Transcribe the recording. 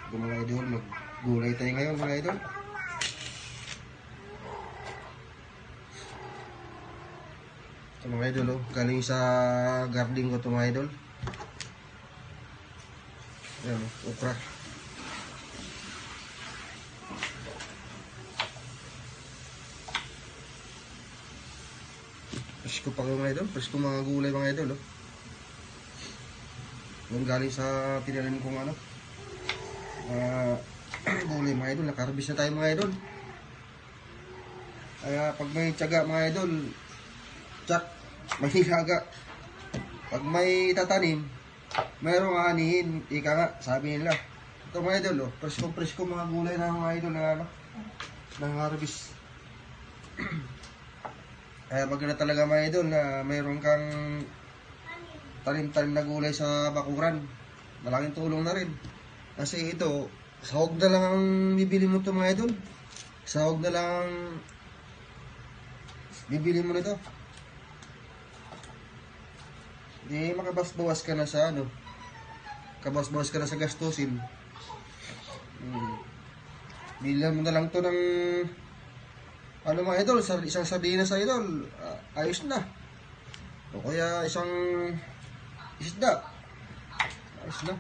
Ito mga idol, maggulay tayo ngayon mga idol. Ito mga idol, oh, galing sa garden ko ito mga idol. Ayan, okra. Presko pa kayo mga idol, presko mga gulay mga idol. Oh. Yung galing sa tinanim kong ano, gulay mga idol, nakarbis na tayo mga idol. Kaya pag may tiyaga mga idol, tsak, may hilaga. Pag may tatanim, mayroong anihin, ika nga, sabi nila. Ito mga idol, oh, presko mga gulay na mga idol na ano, ng harvest. Kaya maganda talaga mga idol na mayroon kang tanim-tanim na gulay sa bakuran. Malaking tulong na rin. Kasi ito, sahog na lang ang bibili mo ito mga idol. Sahog na lang ang bibili mo nito. Di makabas-bawas ka na sa ano. Kabas-bawas ka na sa gastusin. Bilan mo na lang to ng ano mga idol, isang sardinas sa idol, ayos na. O kaya isang isda, ayos na.